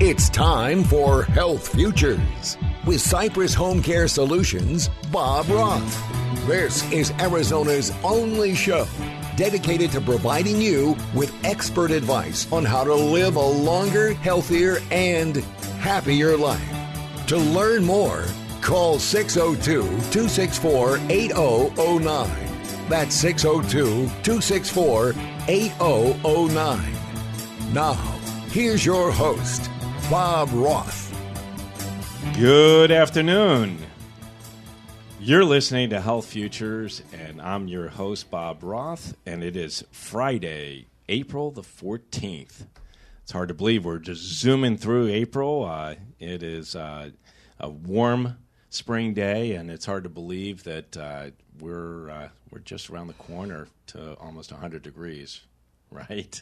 It's time for Health Futures with Cypress HomeCare Solutions, Bob Roth. This is Arizona's only show dedicated to providing you with expert advice on how to live a longer, healthier, and happier life. To learn more, call 602-264-8009. That's 602-264-8009. Now, here's your host, Bob Roth. Good afternoon. You're listening to Health Futures, and I'm your host, Bob Roth, and it is Friday, April the 14th. It's hard to believe we're just zooming through April. It is a warm spring day, and it's hard to believe that we're just around the corner to almost 100 degrees, right?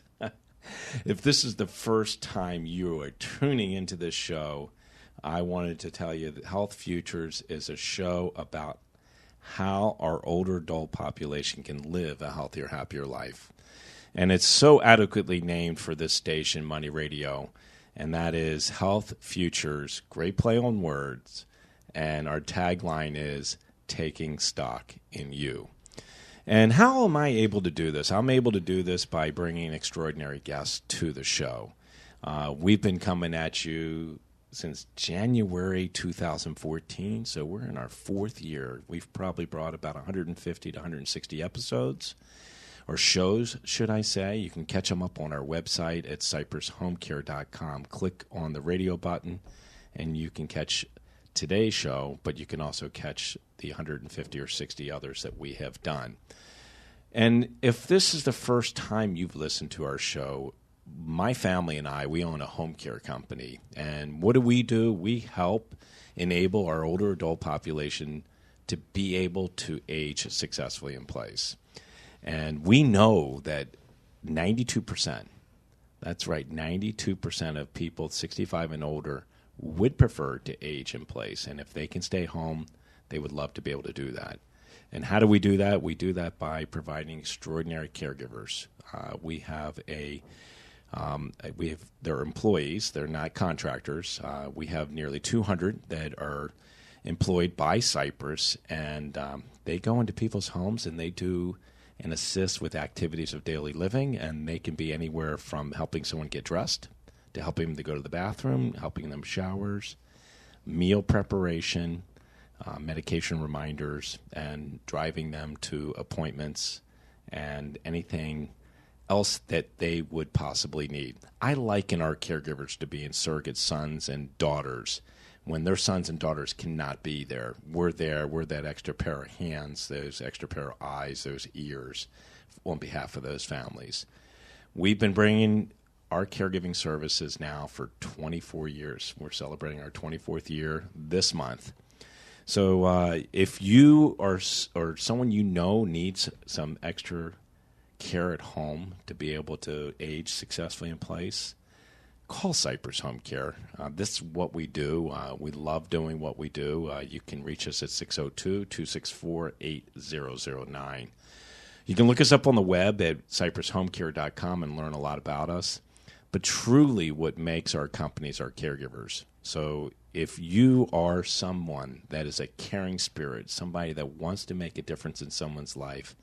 If this is the first time you are tuning into this show, I wanted to tell you that Health Futures is a show about how our older adult population can live a healthier, happier life. And it's so adequately named for this station, Money Radio, and that is Health Futures, great play on words, and our tagline is Taking Stock in You. And how am I able to do this? I'm able to do this by bringing extraordinary guests to the show. We've been coming at you since January 2014, so we're in our fourth year. We've probably brought about 150 to 160 episodes, or shows, should I say. You can catch them up on our website at cypresshomecare.com. Click on the radio button, and you can catch today's show, but you can also catch the 150 or 60 others that we have done. And if this is the first time you've listened to our show, my family and I, we own a home care company. And what do? We help enable our older adult population to be able to age successfully in place. And we know that 92%, that's right, 92% of people 65 and older would prefer to age in place. And if they can stay home, they would love to be able to do that. And how do we do that? We do that by providing extraordinary caregivers. They're employees. They're not contractors. We have nearly 200 that are employed by Cypress, and they go into people's homes and they do and assist with activities of daily living, and they can be anywhere from helping someone get dressed to helping them to go to the bathroom, helping them showers, meal preparation, medication reminders, and driving them to appointments and anything else that they would possibly need. I liken our caregivers to being surrogate sons and daughters. When their sons and daughters cannot be there, we're there. We're that extra pair of hands, those extra pair of eyes, those ears on behalf of those families. We've been bringing our caregiving services now for 24 years. We're celebrating our 24th year this month. So if you or someone you know needs some extra care at home to be able to age successfully in place, call Cypress Home Care. This is what we do. We love doing what we do. You can reach us at 602-264-8009. You can look us up on the web at cypresshomecare.com and learn a lot about us. But truly what makes our companies our caregivers. So if you are someone that is a caring spirit, somebody that wants to make a difference in someone's life,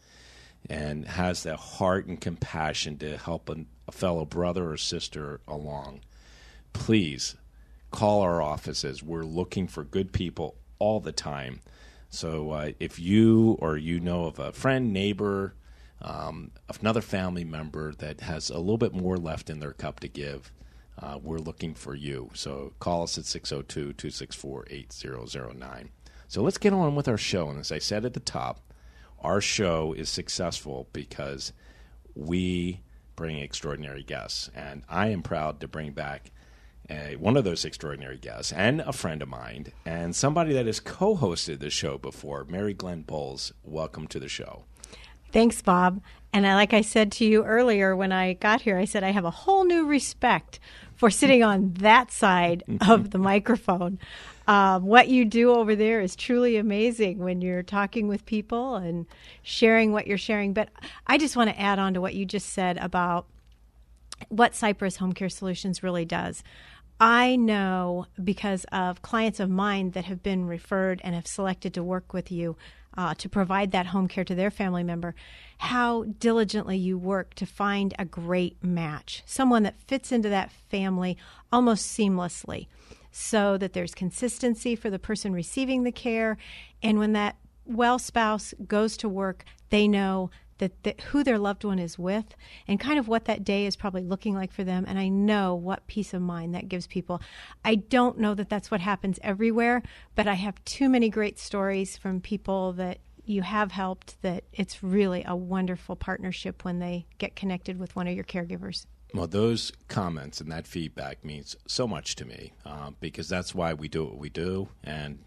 and has that heart and compassion to help a fellow brother or sister along, please call our offices. We're looking for good people all the time. So if you or you know of a friend, neighbor, another family member that has a little bit more left in their cup to give, we're looking for you. So call us at 602-264-8009. So let's get on with our show. And as I said at the top, our show is successful because we bring extraordinary guests. And I am proud to bring back one of those extraordinary guests and a friend of mine and somebody that has co-hosted the show before, Maryglenn Boals. Welcome to the show. Thanks, Bob. And like I said to you earlier when I got here, I said I have a whole new respect for sitting on that side of the microphone. What you do over there is truly amazing when you're talking with people and sharing what you're sharing. But I just want to add on to what you just said about what Cypress HomeCare Solutions really does. I know because of clients of mine that have been referred and have selected to work with you to provide that home care to their family member, how diligently you work to find a great match, someone that fits into that family almost seamlessly, so that there's consistency for the person receiving the care. And when that well spouse goes to work, they know that who their loved one is with and kind of what that day is probably looking like for them. And I know what peace of mind that gives people. I don't know that that's what happens everywhere, but I have too many great stories from people that you have helped that it's really a wonderful partnership when they get connected with one of your caregivers. Well, those comments and that feedback means so much to me because that's why we do what we do. And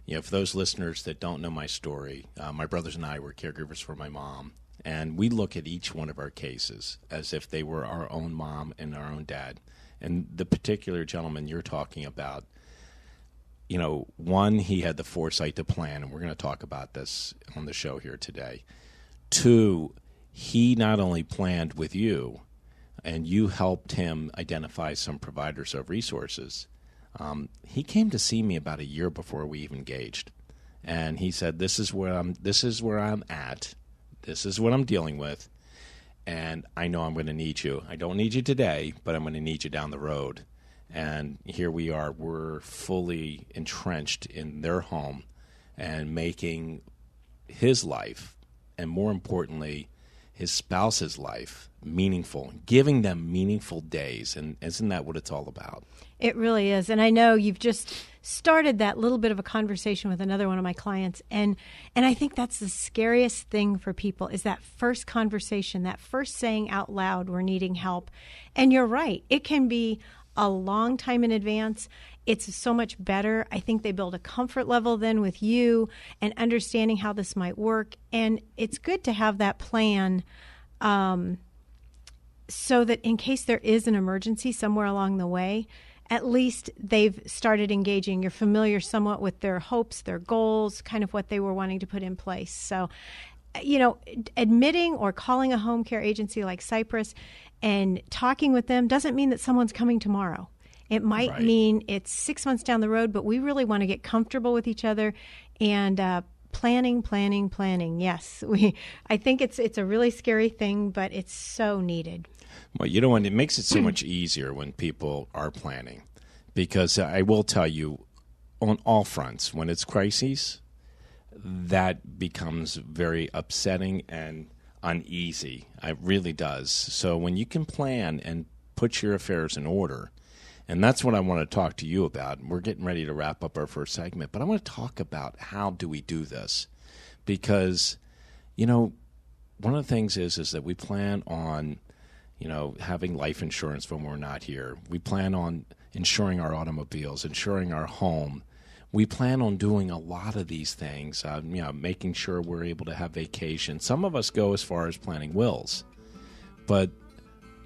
for those listeners that don't know my story, my brothers and I were caregivers for my mom. And we look at each one of our cases as if they were our own mom and our own dad. And the particular gentleman you're talking about, one, he had the foresight to plan, and we're going to talk about this on the show here today. Two, he not only planned with you, and you helped him identify some providers of resources. He came to see me about a year before we even engaged. And he said, this is where I'm at. This is what I'm dealing with, and I know I'm going to need you. I don't need you today, but I'm going to need you down the road. And here we are. We're fully entrenched in their home and making his life, and more importantly, his spouse's life, meaningful, giving them meaningful days. And isn't that what it's all about? It really is. And I know you've just started that little bit of a conversation with another one of my clients. And I think that's the scariest thing for people is that first conversation, that first saying out loud, we're needing help. And you're right. It can be a long time in advance. It's so much better. I think they build a comfort level then with you and understanding how this might work. And it's good to have that plan so that in case there is an emergency somewhere along the way, at least they've started engaging. You're familiar somewhat with their hopes, their goals, kind of what they were wanting to put in place. So, admitting or calling a home care agency like Cypress and talking with them doesn't mean that someone's coming tomorrow. It might mean it's 6 months down the road, but we really want to get comfortable with each other and planning. Yes, I think it's a really scary thing, but it's so needed. Well, it makes it so much easier when people are planning, because I will tell you, on all fronts, when it's crises, that becomes very upsetting and uneasy. It really does. So when you can plan and put your affairs in order, and that's what I want to talk to you about. We're getting ready to wrap up our first segment, but I want to talk about how do we do this, because, one of the things is that we plan on having life insurance when we're not here. We plan on insuring our automobiles, insuring our home. We plan on doing a lot of these things, making sure we're able to have vacation. Some of us go as far as planning wills, but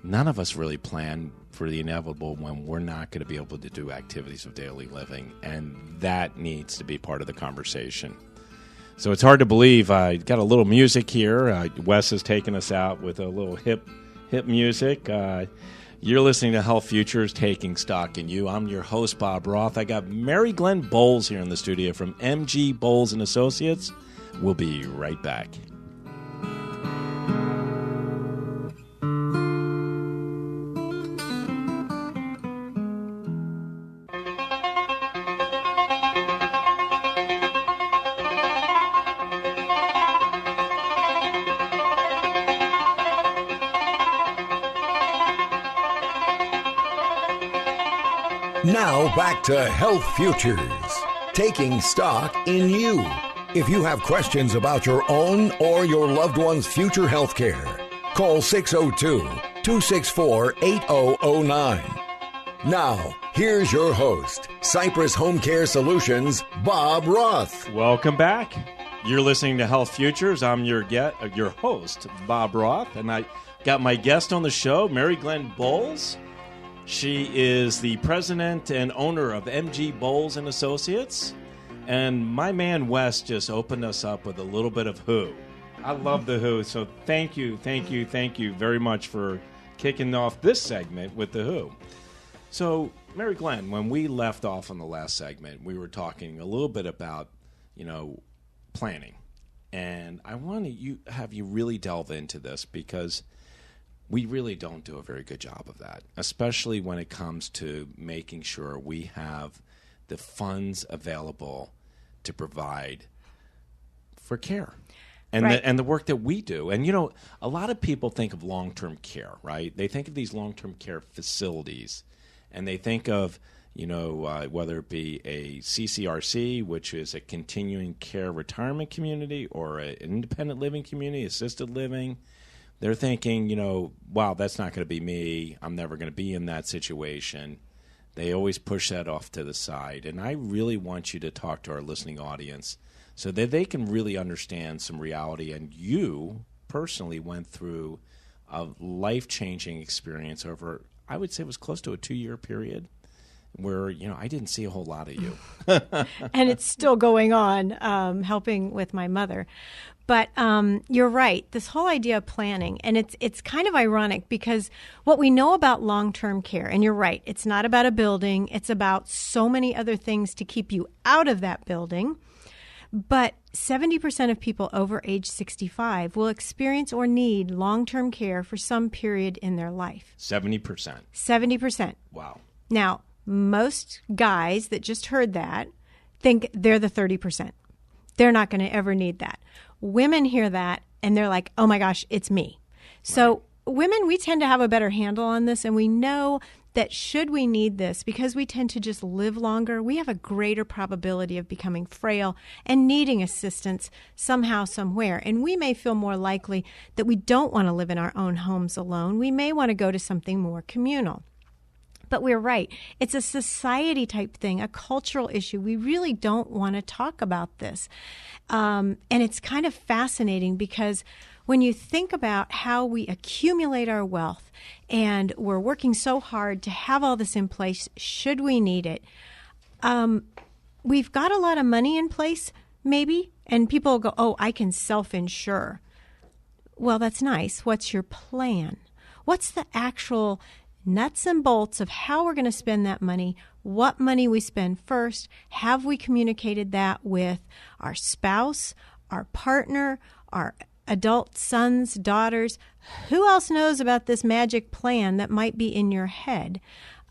none of us really plan for the inevitable when we're not going to be able to do activities of daily living, and that needs to be part of the conversation. So it's hard to believe. I got a little music here. Wes has taken us out with a little hip music. You're listening to Health Futures, Taking Stock in You. I'm your host, Bob Roth. I got Maryglenn Boals here in the studio from MG Boals and Associates. We'll be right back. Now back to Health Futures, taking stock in you. If you have questions about your own or your loved one's future health care, call 602-264-8009. Now, here's your host, Cypress Home Care Solutions, Bob Roth. Welcome back. You're listening to Health Futures. I'm your host, Bob Roth, and I got my guest on the show, Maryglenn Boals. She is the president and owner of MG Boals and Associates. And my man Wes just opened us up with a little bit of Who. I love the Who, so thank you very much for kicking off this segment with the Who. So Maryglenn, when we left off on the last segment, we were talking a little bit about, planning. And I want to have you really delve into this because we really don't do a very good job of that, especially when it comes to making sure we have the funds available to provide for care. And, right. and the work that we do. And, a lot of people think of long-term care, right? They think of these long-term care facilities, and they think of, whether it be a CCRC, which is a continuing care retirement community, or an independent living community, assisted living. They're thinking, wow, that's not going to be me. I'm never going to be in that situation. They always push that off to the side. And I really want you to talk to our listening audience so that they can really understand some reality. And you personally went through a life-changing experience over, I would say it was close to a 2-year period where, I didn't see a whole lot of you. And it's still going on, helping with my mother. But you're right, this whole idea of planning, and it's kind of ironic because what we know about long-term care, and you're right, it's not about a building, it's about so many other things to keep you out of that building. But 70% of people over age 65 will experience or need long-term care for some period in their life. 70%. 70%. Wow. Now, most guys that just heard that think they're the 30%. They're not going to ever need that. Women hear that and they're like, oh my gosh, it's me. So women, we tend to have a better handle on this, and we know that should we need this, because we tend to just live longer, we have a greater probability of becoming frail and needing assistance somehow, somewhere. And we may feel more likely that we don't want to live in our own homes alone. We may want to go to something more communal. But we're right. It's a society type thing, a cultural issue. We really don't want to talk about this. And it's kind of fascinating because when you think about how we accumulate our wealth and we're working so hard to have all this in place, should we need it? We've got a lot of money in place, maybe, and people will go, oh, I can self-insure. Well, that's nice. What's your plan? What's the actual nuts and bolts of how we're going to spend that money, what money we spend first? Have we communicated that with our spouse, our partner, our adult sons, daughters? Who else knows about this magic plan that might be in your head?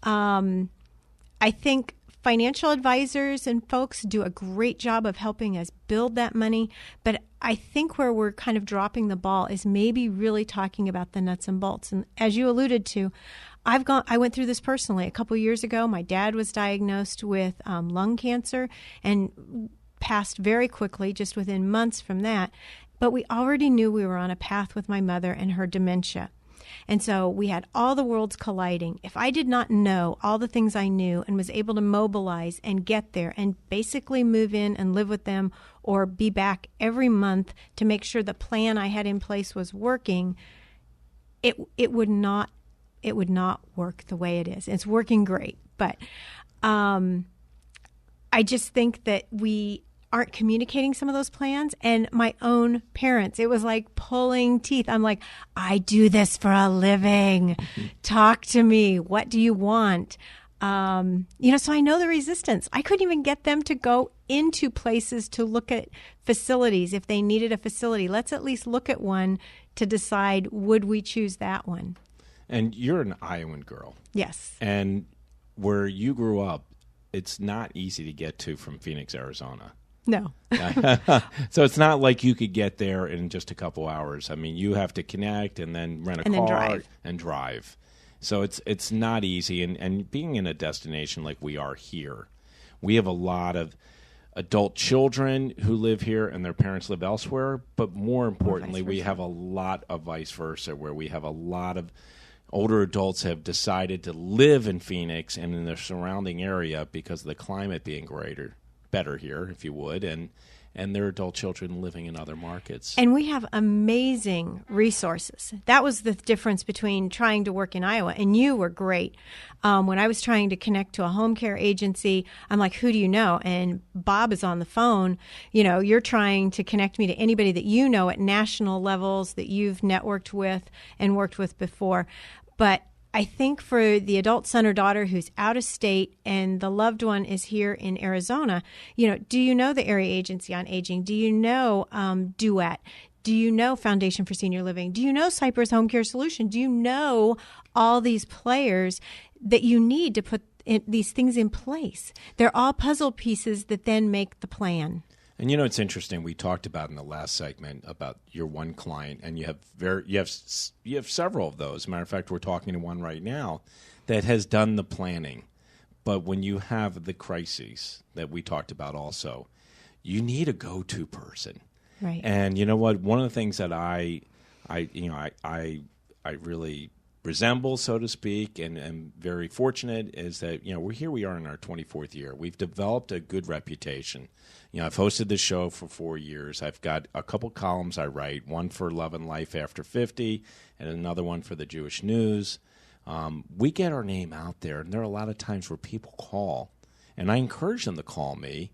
I think financial advisors and folks do a great job of helping us build that money, but I think where we're kind of dropping the ball is maybe really talking about the nuts and bolts. And as you alluded to, I went through this personally. A couple years ago, my dad was diagnosed with lung cancer and passed very quickly, just within months from that. But we already knew we were on a path with my mother and her dementia. And so we had all the worlds colliding. If I did not know all the things I knew and was able to mobilize and get there and basically move in and live with them or be back every month to make sure the plan I had in place was working, it would not work the way it is. It's working great. But I just think that we aren't communicating some of those plans. And my own parents, it was like pulling teeth. I'm like, I do this for a living. Talk to me. What do you want? So I know the resistance. I couldn't even get them to go into places to look at facilities. If they needed a facility, let's at least look at one to decide, would we choose that one? And you're an Iowan girl. Yes. And where you grew up, it's not easy to get to from Phoenix, Arizona. No. So it's not like you could get there in just a couple hours. I mean, you have to connect and then rent a car and drive. So it's not easy. And being in a destination like we are here, we have a lot of adult children who live here and their parents live elsewhere. But more importantly, we have a lot of vice versa, where we have a lot of older adults have decided to live in Phoenix and in the surrounding area because of the climate being better here, if you would, and their adult children living in other markets. And we have amazing resources. That was the difference between trying to work in Iowa, and you were great. When I was trying to connect to a home care agency, I'm like, who do you know? And Bob is on the phone. You're trying to connect me to anybody that you know at national levels that you've networked with and worked with before. But I think for the adult son or daughter who's out of state and the loved one is here in Arizona, do you know the Area Agency on Aging? Do you know Duet? Do you know Foundation for Senior Living? Do you know Cypress HomeCare Solution? Do you know all these players that you need to put these things in place? They're all puzzle pieces that then make the plan. And it's interesting. We talked about in the last segment about your one client, and you have several of those. As a matter of fact, we're talking to one right now that has done the planning. But when you have the crises that we talked about, also, you need a go-to person. Right. And you know what? One of the things that I really resemble, so to speak, and am very fortunate is that we are in our 24th year. We've developed a good reputation. I've hosted this show for 4 years. I've got a couple columns I write, one for Love and Life After 50 and another one for the Jewish News. We get our name out there, and there are a lot of times where people call, and I encourage them to call me.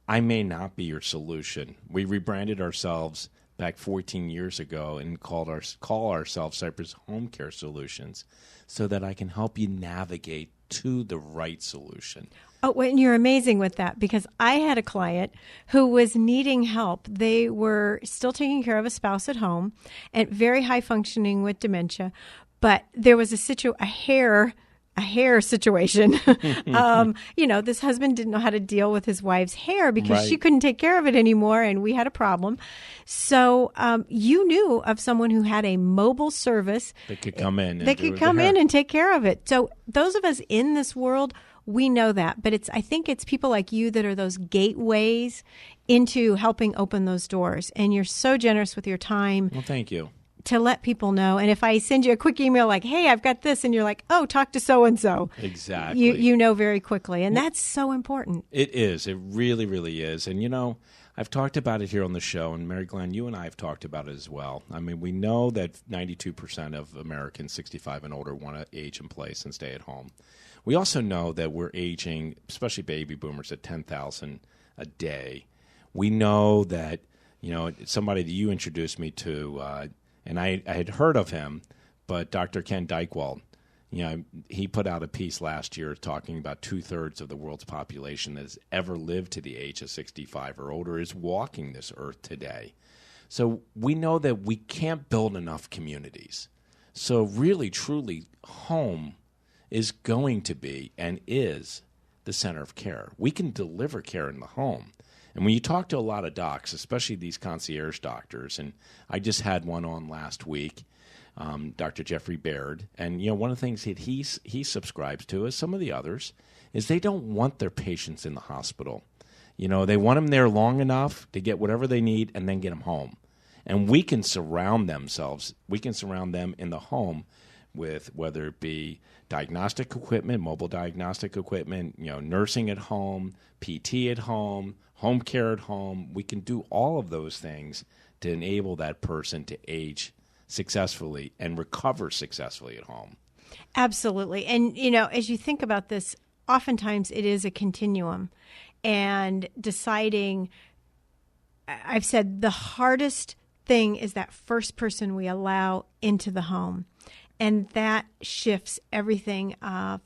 I may not be your solution. We rebranded ourselves back 14 years ago and call ourselves Cypress HomeCare Solutions so that I can help you navigate to the right solution. Oh, and you're amazing with that, because I had a client who was needing help. They were still taking care of a spouse at home and very high functioning with dementia, but there was a hair situation. This husband didn't know how to deal with his wife's hair because she couldn't take care of it anymore, and we had a problem. So you knew of someone who had a mobile service that could come in. They could come in and take care of it. So those of us in this world, we know that. But I think it's people like you that are those gateways into helping open those doors. And you're so generous with your time. Well, thank you. To let people know. And if I send you a quick email like, hey, I've got this, and you're like, oh, talk to so-and-so. Exactly. You know very quickly. And that's so important. It is. It really, really is. And, I've talked about it here on the show, and Maryglenn, you and I have talked about it as well. I mean, we know that 92% of Americans 65 and older want to age in place and stay at home. We also know that we're aging, especially baby boomers, at 10,000 a day. We know that, somebody that you introduced me to, and I had heard of him, but Dr. Ken Dykewald, he put out a piece last year talking about 2/3 of the world's population that has ever lived to the age of 65 or older is walking this earth today. So we know that we can't build enough communities. So really, truly, home is going to be and is the center of care. We can deliver care in the home. And when you talk to a lot of docs, especially these concierge doctors, and I just had one on last week, Dr. Jeffrey Baird, and one of the things that he subscribes to, as some of the others, is they don't want their patients in the hospital. They want them there long enough to get whatever they need and then get them home. And we can surround them in the home with whether it be diagnostic equipment, mobile diagnostic equipment, nursing at home, PT at home, home care at home. We can do all of those things to enable that person to age successfully and recover successfully at home. Absolutely. And, as you think about this, oftentimes it is a continuum. And deciding, I've said the hardest thing is that first person we allow into the home. And that shifts everything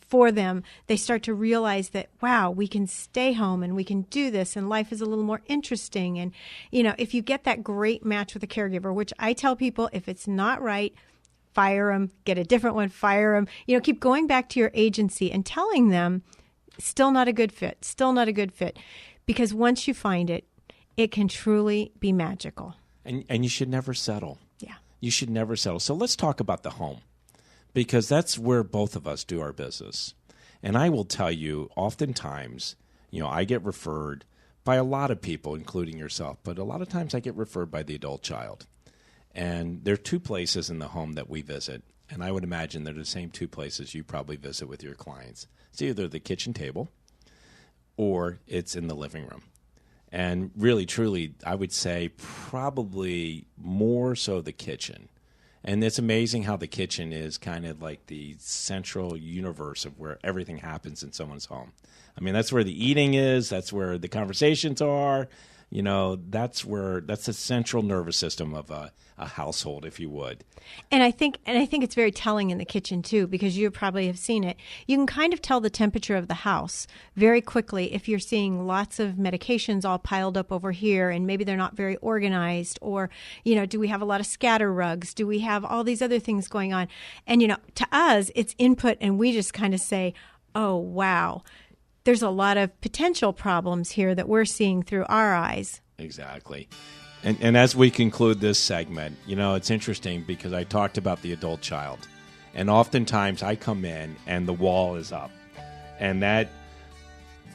for them. They start to realize that, wow, we can stay home and we can do this, and life is a little more interesting. And, if you get that great match with a caregiver, which I tell people, if it's not right, fire them, get a different one, fire them. Keep going back to your agency and telling them, still not a good fit, still not a good fit. Because once you find it, it can truly be magical. And you should never settle. Yeah. You should never settle. So let's talk about the home, because that's where both of us do our business. And I will tell you, oftentimes, I get referred by a lot of people, including yourself, but a lot of times I get referred by the adult child. And there are two places in the home that we visit, and I would imagine they're the same two places you probably visit with your clients. It's either the kitchen table or it's in the living room. And really, truly, I would say probably more so the kitchen. And it's amazing how the kitchen is kind of like the central universe of where everything happens in someone's home. I mean, that's where the eating is. That's where the conversations are. that's the central nervous system of a household, if you would. And I think it's very telling in the kitchen too, because you probably have seen it. You can kind of tell the temperature of the house very quickly if you're seeing lots of medications all piled up over here, and maybe they're not very organized, or do we have a lot of scatter rugs? Do we have all these other things going on? And to us, it's input, and we just kind of say, "Oh, wow. There's a lot of potential problems here that we're seeing through our eyes." Exactly. And as we conclude this segment, it's interesting because I talked about the adult child. And oftentimes I come in and the wall is up. And that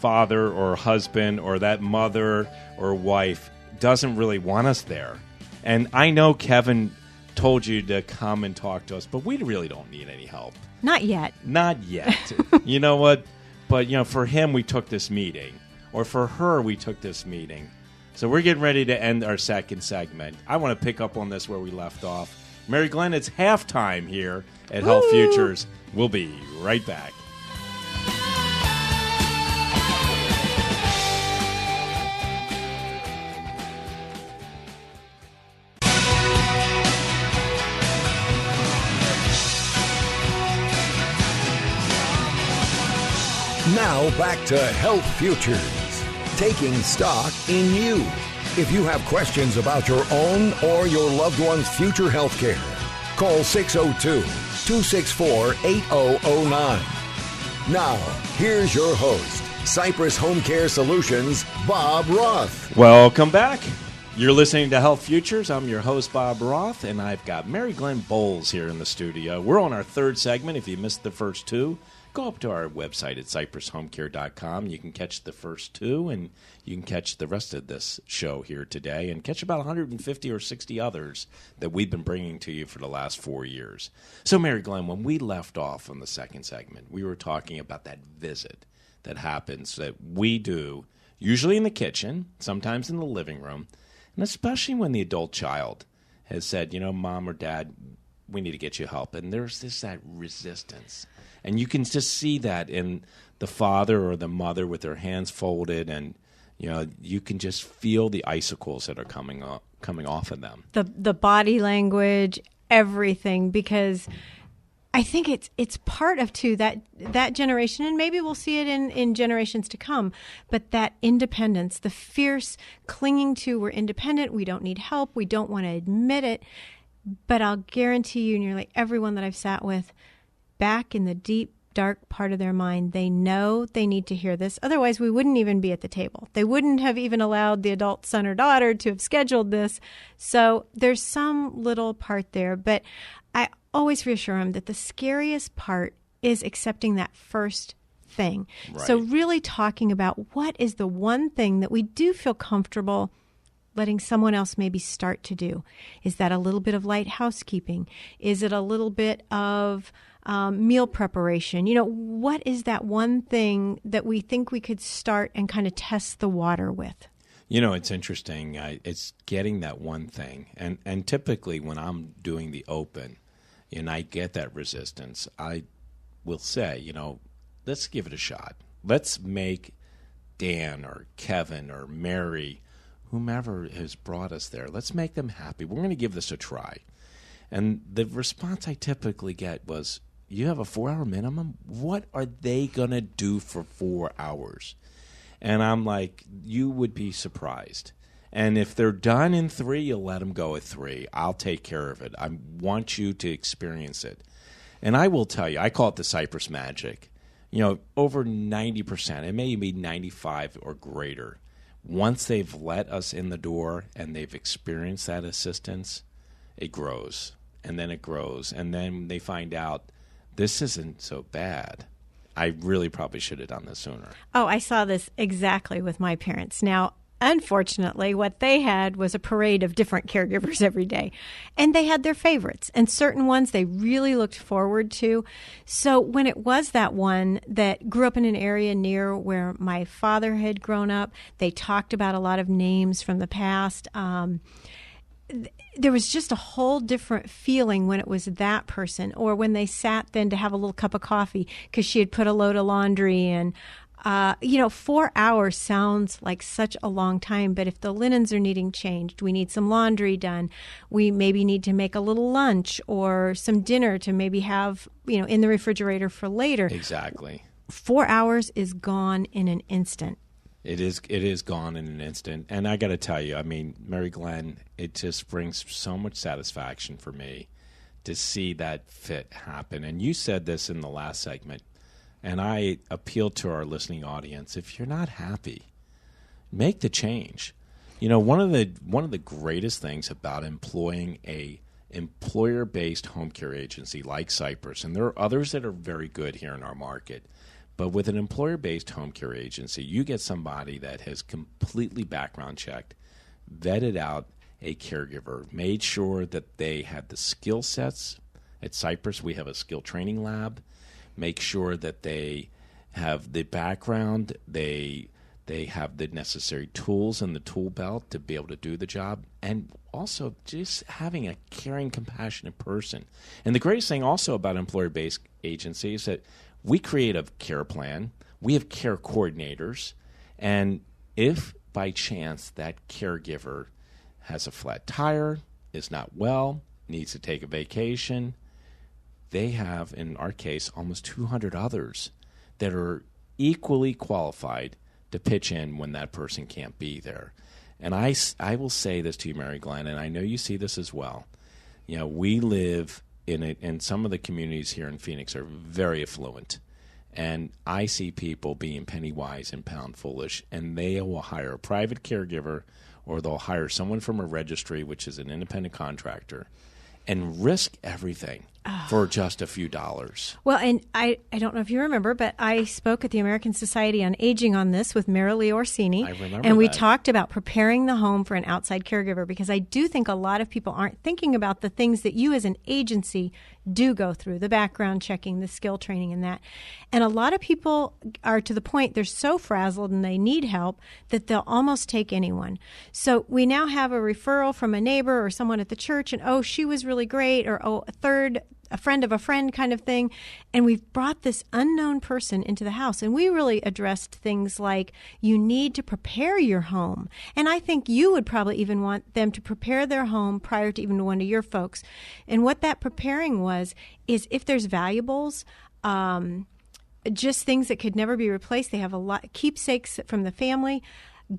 father or husband or that mother or wife doesn't really want us there. And I know Kevin told you to come and talk to us, but we really don't need any help. Not yet. Not yet. You know what? But, for him, we took this meeting. Or for her, we took this meeting. So we're getting ready to end our second segment. I want to pick up on this where we left off. Maryglenn, it's halftime here at Health Futures. We'll be right back. Now back to Health Futures, taking stock in you. If you have questions about your own or your loved one's future health care, call 602-264-8009. Now, here's your host, Cypress HomeCare Solutions, Bob Roth. Welcome back. You're listening to Health Futures. I'm your host, Bob Roth, and I've got Maryglenn Boals here in the studio. We're on our third segment. If you missed the first two, go up to our website at cypresshomecare.com. You can catch the first two, and you can catch the rest of this show here today, and catch about 150 or 60 others that we've been bringing to you for the last 4 years. So, Maryglenn, when we left off on the second segment, we were talking about that visit that happens that we do, usually in the kitchen, sometimes in the living room, and especially when the adult child has said, Mom or Dad, we need to get you help. And there's that resistance. And you can just see that in the father or the mother with their hands folded, and you can just feel the icicles that are coming off of them. The body language, everything, because I think it's part of too that generation, and maybe we'll see it in generations to come. But that independence, the fierce clinging to, we're independent, we don't need help, we don't want to admit it. But I'll guarantee you, nearly everyone that I've sat with, back in the deep, dark part of their mind, they know they need to hear this. Otherwise, we wouldn't even be at the table. They wouldn't have even allowed the adult son or daughter to have scheduled this. So there's some little part there. But I always reassure them that the scariest part is accepting that first thing. Right. So really talking about what is the one thing that we do feel comfortable letting someone else maybe start to do. Is that a little bit of light housekeeping? Is it a little bit of meal preparation? What is that one thing that we think we could start and kind of test the water with? It's interesting. It's getting that one thing. And typically when I'm doing the open and I get that resistance, I will say, let's give it a shot. Let's make Dan or Kevin or Mary, whomever has brought us there, let's make them happy. We're going to give this a try. And the response I typically get was, you have a 4-hour minimum? What are they going to do for 4 hours? And I'm like, you would be surprised. And if they're done in 3, you'll let them go at 3. I'll take care of it. I want you to experience it. And I will tell you, I call it the Cypress magic. Over 90%, it may be 95 or greater. Once they've let us in the door and they've experienced that assistance, it grows. And then it grows. And then they find out, this isn't so bad. I really probably should have done this sooner. Oh, I saw this exactly with my parents. Now, unfortunately, what they had was a parade of different caregivers every day. And they had their favorites. And certain ones they really looked forward to. So when it was that one that grew up in an area near where my father had grown up, they talked about a lot of names from the past. There was just a whole different feeling when it was that person, or when they sat then to have a little cup of coffee because she had put a load of laundry in. 4 hours sounds like such a long time, but if the linens are needing changed, we need some laundry done, we maybe need to make a little lunch or some dinner to maybe have, in the refrigerator for later. Exactly. 4 hours is gone in an instant. It is gone in an instant. And I got to tell you, I mean, Maryglenn, it just brings so much satisfaction for me to see that fit happen. And you said this in the last segment. And I appeal to our listening audience: if you're not happy, make the change. One of the greatest things about employing a employer-based home care agency like Cypress, and there are others that are very good here in our market, but with an employer-based home care agency, you get somebody that has completely background checked, vetted out a caregiver, made sure that they had the skill sets. At Cypress, we have a skill training lab. Make sure that they have the background, they have the necessary tools in the tool belt to be able to do the job, and also just having a caring, compassionate person. And the greatest thing also about employer-based agencies is that we create a care plan, we have care coordinators, and if by chance that caregiver has a flat tire, is not well, needs to take a vacation, they have, in our case, almost 200 others that are equally qualified to pitch in when that person can't be there. And I will say this to you, Maryglenn, and I know you see this as well. We live in some of the communities here in Phoenix are very affluent. And I see people being penny wise and pound foolish, and they will hire a private caregiver or they'll hire someone from a registry, which is an independent contractor, and risk everything for just a few dollars. Well, and I don't know if you remember, but I spoke at the American Society on Aging on this with Marilee Orsini. I remember And we that. talked about preparing the home for an outside caregiver, because I do think a lot of people aren't thinking about the things that you as an agency do go through, the background checking, the skill training and that. And a lot of people are to the point they're so frazzled and they need help that they'll almost take anyone. So we now have a referral from a neighbor or someone at the church, and she was really great, or a friend of a friend kind of thing. And we've brought this unknown person into the house. And we really addressed things like, you need to prepare your home. And I think you would probably even want them to prepare their home prior to even one of your folks. And what that preparing is if there's valuables, just things that could never be replaced. They have a lot keepsakes from the family.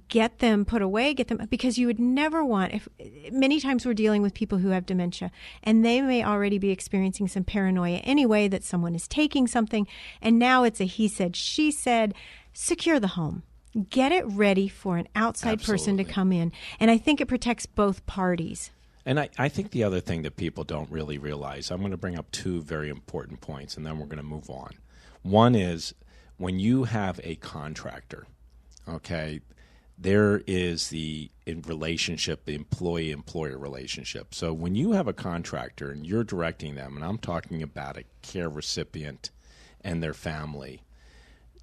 Get them put away, because you would never want, many times we're dealing with people who have dementia, and they may already be experiencing some paranoia anyway that someone is taking something, and now it's a he said, she said. Secure the home. Get it ready for an outside person to come in. And I think it protects both parties. And I think the other thing that people don't really realize, I'm going to bring up two very important points, and then we're going to move on. One is, when you have a contractor, okay, there is the relationship, the employee-employer relationship. So when you have a contractor and you're directing them, and I'm talking about a care recipient and their family,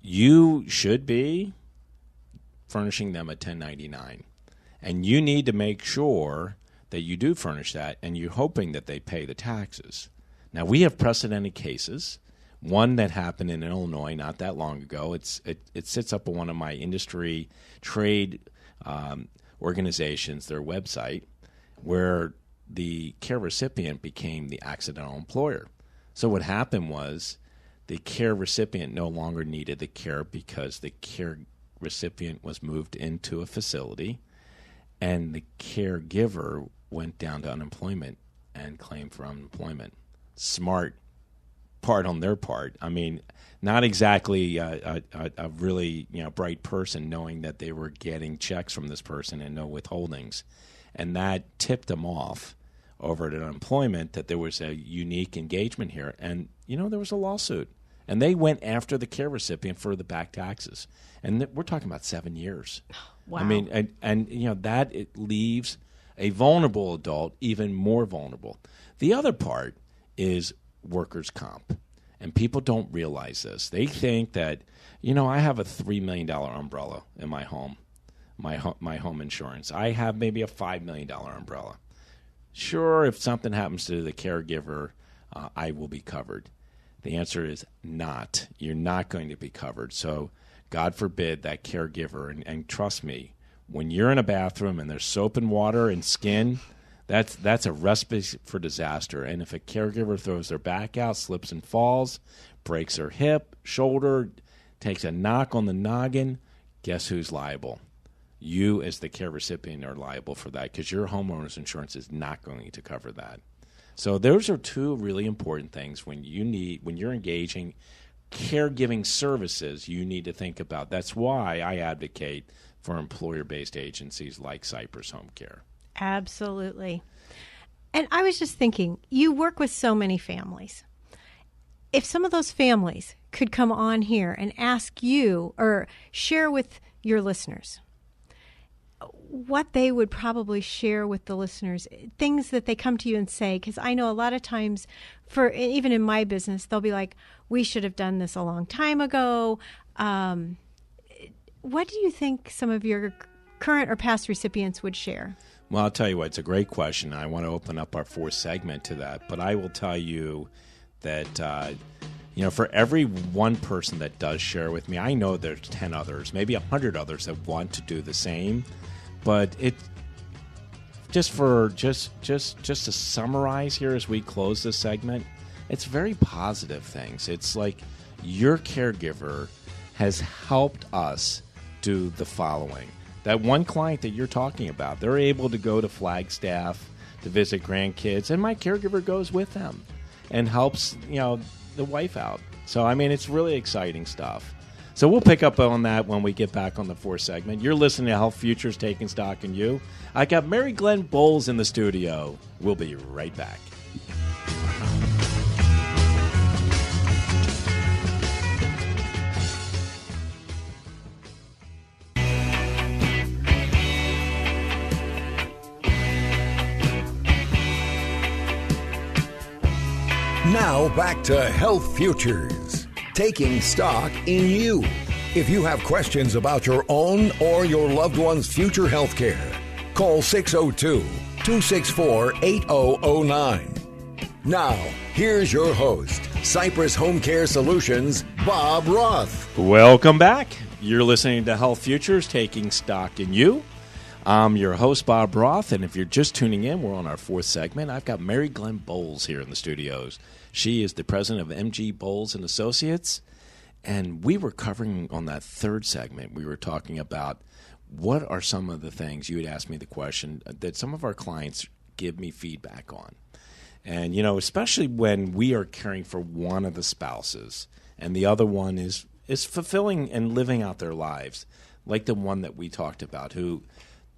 you should be furnishing them a 1099. And you need to make sure that you do furnish that, and you're hoping that they pay the taxes. Now, we have precedented cases. One that happened in Illinois not that long ago. It sits up on one of my industry trade organizations, their website, where the care recipient became the accidental employer. So what happened was the care recipient no longer needed the care because the care recipient was moved into a facility, and the caregiver went down to unemployment and claimed for unemployment. Smart part on their part. I mean, not exactly a really bright person, knowing that they were getting checks from this person and no withholdings, and that tipped them off over at unemployment that there was a unique engagement here, and there was a lawsuit, and they went after the care recipient for the back taxes, and we're talking about 7 years. Wow. I mean, and that it leaves a vulnerable adult even more vulnerable. The other part is workers' comp. And people don't realize this. They think that, I have a $3 million umbrella in my home, my home insurance. I have maybe a $5 million umbrella. Sure, if something happens to the caregiver, I will be covered. The answer is not. You're not going to be covered. So God forbid, that caregiver, and trust me, when you're in a bathroom and there's soap and water and skin, that's a recipe for disaster. And if a caregiver throws their back out, slips and falls, breaks her hip, shoulder, takes a knock on the noggin, guess who's liable? You, as the care recipient, are liable for that because your homeowner's insurance is not going to cover that. So those are two really important things when you're engaging caregiving services, you need to think about. That's why I advocate for employer-based agencies like Cypress HomeCare. Absolutely. And I was just thinking, you work with so many families. If some of those families could come on here and ask you or share with your listeners what they would probably share with the listeners, things that they come to you and say, because I know a lot of times, for even in my business, they'll be like, we should have done this a long time ago. What do you think some of your current or past recipients would share? Well, I'll tell you what, it's a great question. I want to open up our fourth segment to that, but I will tell you that for every one person that does share with me, I know there's 10 others, maybe 100 others that want to do the same. But it just to summarize here as we close this segment, it's very positive things. It's like your caregiver has helped us do the following. That one client that you're talking about, they're able to go to Flagstaff to visit grandkids, and my caregiver goes with them and helps, the wife out. So, it's really exciting stuff. So we'll pick up on that when we get back on the fourth segment. You're listening to Health Futures, Taking Stock in You. I got Maryglenn Boals in the studio. We'll be right back. Now back to Health Futures, taking stock in you. If you have questions about your own or your loved one's future health care, call 602-264-8009. Now, here's your host, Cypress Home Care Solutions, Bob Roth. Welcome back. You're listening to Health Futures, Taking Stock in You. I'm your host, Bob Roth, and if you're just tuning in, we're on our fourth segment. I've got Maryglenn Boals here in the studios. She is the president of MG Boals and Associates, and we were covering on that third segment, we were talking about what are some of the things, you had asked me the question, that some of our clients give me feedback on. And, especially when we are caring for one of the spouses and the other one is fulfilling and living out their lives, like the one that we talked about, who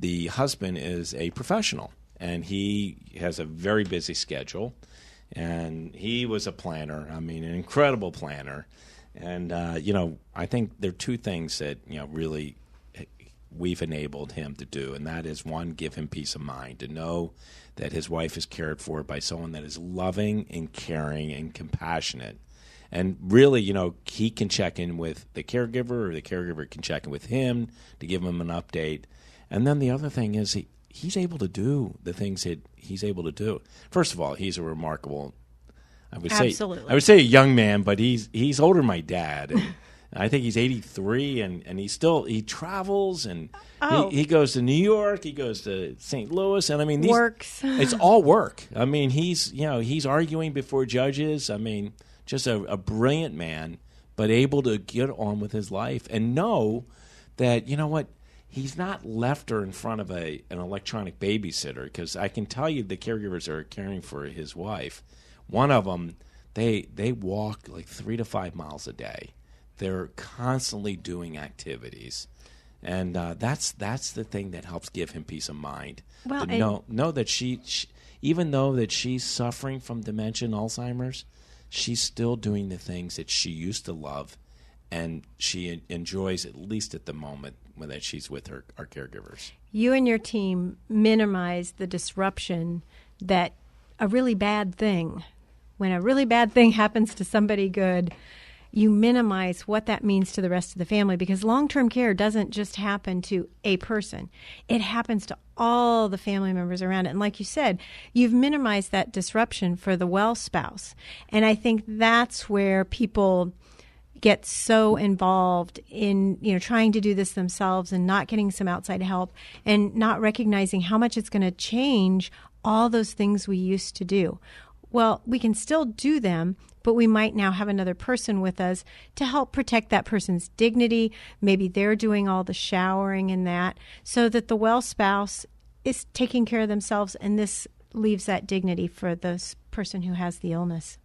the husband is a professional, and he has a very busy schedule, and he was a planner, an incredible planner. And, I think there are two things that, really we've enabled him to do, and that is, one, give him peace of mind, to know that his wife is cared for by someone that is loving and caring and compassionate. And really, he can check in with the caregiver, or the caregiver can check in with him to give him an update. And then the other thing is he's able to do the things that he's able to do. First of all, he's a remarkable, I would say a young man, but he's older than my dad. And I think he's 83, and he travels, and he goes to New York, he goes to St. Louis, and works. It's all work. He's arguing before judges. Just a brilliant man, but able to get on with his life and know that, he's not left her in front of an electronic babysitter, because I can tell you the caregivers are caring for his wife. One of them, they walk like 3 to 5 miles a day. They're constantly doing activities, and that's the thing that helps give him peace of mind. Well, know that she, even though that she's suffering from dementia and Alzheimer's, she's still doing the things that she used to love, and she enjoys, at least at the moment, that she's with our caregivers. You and your team minimize the disruption that when a really bad thing happens to somebody good, you minimize what that means to the rest of the family, because long-term care doesn't just happen to a person. It happens to all the family members around it. And like you said, you've minimized that disruption for the well spouse. And I think that's where people get so involved in, trying to do this themselves and not getting some outside help and not recognizing how much it's going to change all those things we used to do. Well, we can still do them, but we might now have another person with us to help protect that person's dignity. Maybe they're doing all the showering and that, so that the well spouse is taking care of themselves, and this leaves that dignity for the person who has the illness.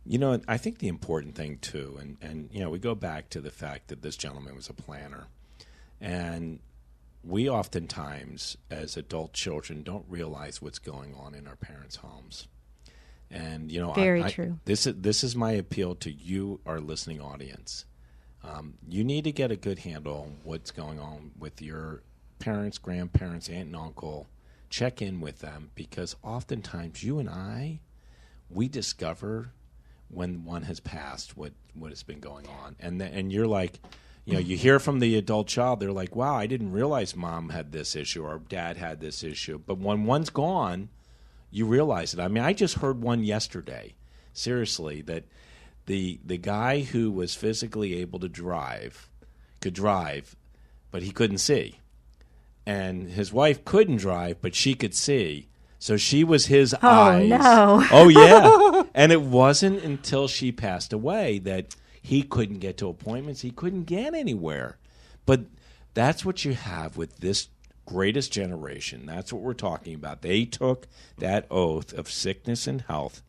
I think the important thing too, and we go back to the fact that this gentleman was a planner, and we oftentimes as adult children don't realize what's going on in our parents' homes. And very true. This is my appeal to you, our listening audience. You need to get a good handle on what's going on with your parents, grandparents, aunt and uncle. Check in with them, because oftentimes you and I, we discover when one has passed what has been going on, and you're like, you hear from the adult child, they're like, wow, I didn't realize mom had this issue or dad had this issue. But when one's gone, you realize it. I mean, I just heard one yesterday, seriously, that the guy who was physically able to drive could drive, but he couldn't see. And his wife couldn't drive, but she could see. So she was his eyes. Oh, no. Oh, yeah. And it wasn't until she passed away that he couldn't get to appointments. He couldn't get anywhere. But that's what you have with this greatest generation. That's what we're talking about. They took that oath of sickness and health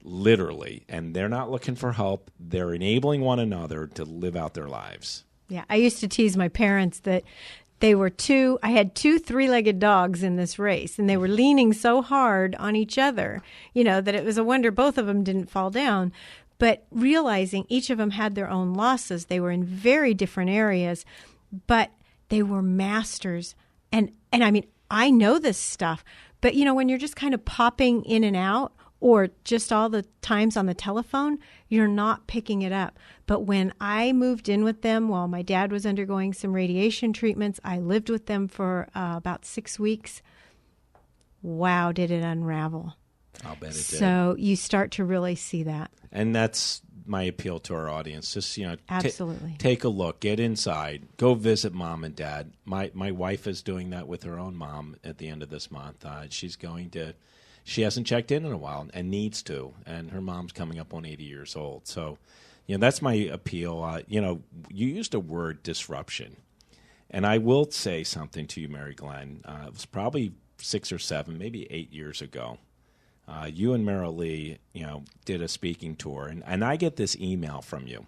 literally, and they're not looking for help. They're enabling one another to live out their lives. Yeah, I used to tease my parents that I had two three-legged dogs in this race, and they were leaning so hard on each other, that it was a wonder both of them didn't fall down. But realizing each of them had their own losses, they were in very different areas, but they were masters. And I mean, I know this stuff, but when you're just kind of popping in and out, or just all the times on the telephone, you're not picking it up. But when I moved in with them while my dad was undergoing some radiation treatments, I lived with them for about 6 weeks. Wow, did it unravel. I'll bet it did. So you start to really see that. And that's my appeal to our audience. Just, absolutely. Take a look, get inside, go visit mom and dad. My wife is doing that with her own mom at the end of this month. She hasn't checked in a while and needs to, and her mom's coming up on 80 years old. So, that's my appeal. You used a word, disruption, and I will say something to you, Maryglenn. It was probably 6 or 7, maybe 8 years ago. You and Marylou, did a speaking tour, and I get this email from you.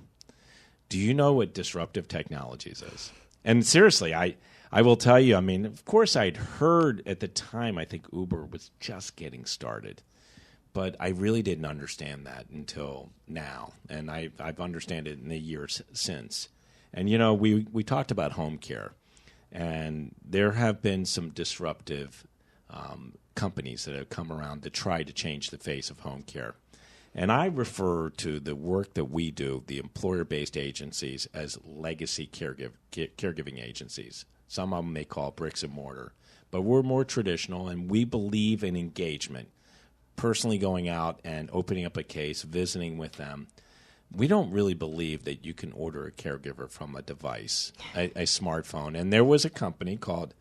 Do you know what disruptive technologies is? And seriously, I will tell you, I mean, of course I'd heard at the time, I think Uber was just getting started. But I really didn't understand that until now, and I've understood it in the years since. And, we talked about HomeCare, and there have been some disruptive companies that have come around to try to change the face of home care. And I refer to the work that we do, the employer-based agencies, as legacy caregiving agencies. Some of them may call bricks and mortar. But we're more traditional, and we believe in engagement, personally going out and opening up a case, visiting with them. We don't really believe that you can order a caregiver from a device, a smartphone. And there was a company called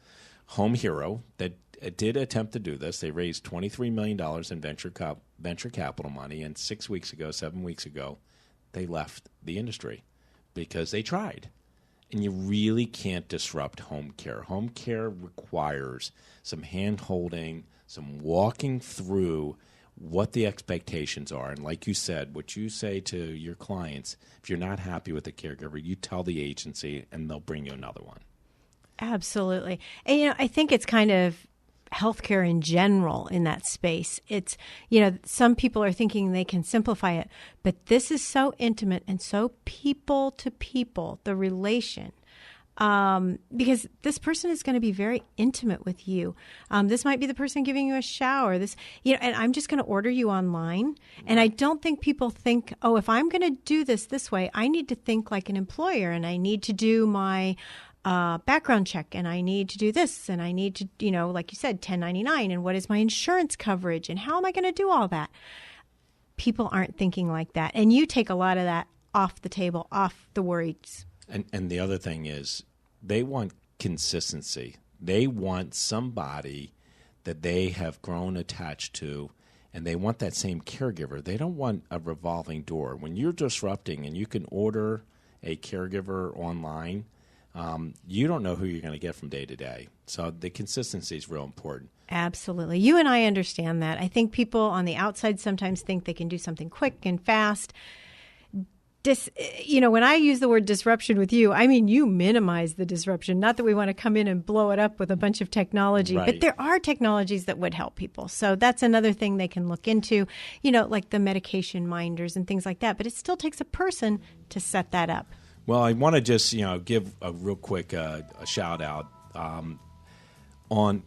Home Hero that did attempt to do this. They raised $23 million in venture capital money, and 7 weeks ago, they left the industry because they tried. And you really can't disrupt home care. Home care requires some hand-holding, some walking through what the expectations are. And like you said, what you say to your clients, if you're not happy with the caregiver, you tell the agency and they'll bring you another one. Absolutely. And, I think it's kind of healthcare in general in that space. It's, some people are thinking they can simplify it, but this is so intimate and so people to people, the relation. Because this person is going to be very intimate with you. This might be the person giving you a shower. And I'm just going to order you online. And I don't think people think, oh, if I'm going to do this way, I need to think like an employer, and I need to do my background check, and I need to do this, and I need to, like you said, 1099, and what is my insurance coverage, and how am I going to do all that? People aren't thinking like that. And you take a lot of that off the table, off the worries. And the other thing is they want consistency. They want somebody that they have grown attached to, and they want that same caregiver. They don't want a revolving door. When you're disrupting and you can order a caregiver online, you don't know who you're going to get from day to day. So the consistency is real important. Absolutely. You and I understand that. I think people on the outside sometimes think they can do something quick and fast. When I use the word disruption with you, I mean you minimize the disruption. Not that we want to come in and blow it up with a bunch of technology, right. But there are technologies that would help people. So that's another thing they can look into, like the medication minders and things like that. But it still takes a person to set that up. Well, I want to just give a real quick a shout out on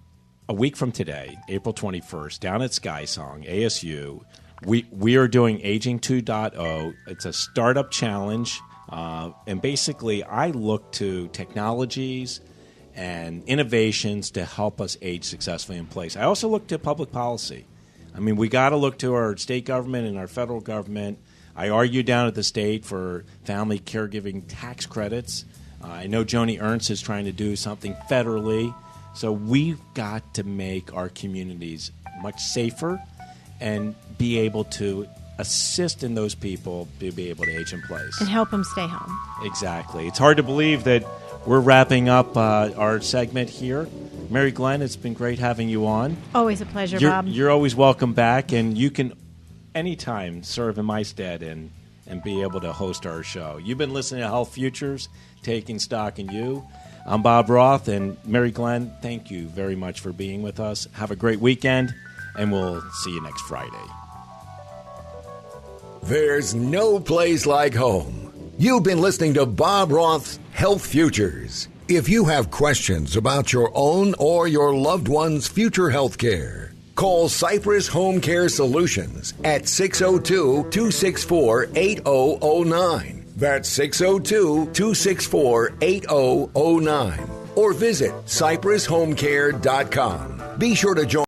a week from today, April 21st, down at SkySong, ASU. We are doing Aging 2.0. It's a startup challenge, and basically I look to technologies and innovations to help us age successfully in place. I also look to public policy. I mean, we got to look to our state government and our federal government. I argue down at the state for family caregiving tax credits. I know Joni Ernst is trying to do something federally. So we've got to make our communities much safer and be able to assist in those people to be able to age in place. And help them stay home. Exactly. It's hard to believe that we're wrapping up our segment here. Maryglenn, it's been great having you on. Always a pleasure, Bob. You're always welcome back, and you can anytime serve in my stead and be able to host our show. You've been listening to Health Futures, Taking Stock in You. I'm Bob Roth, and Maryglenn, thank you very much for being with us. Have a great weekend, and we'll see you next Friday. There's no place like home. You've been listening to Bob Roth's Health Futures. If you have questions about your own or your loved one's future health care, call Cypress HomeCare Solutions at 602-264-8009. That's 602-264-8009. Or visit cypresshomecare.com. Be sure to join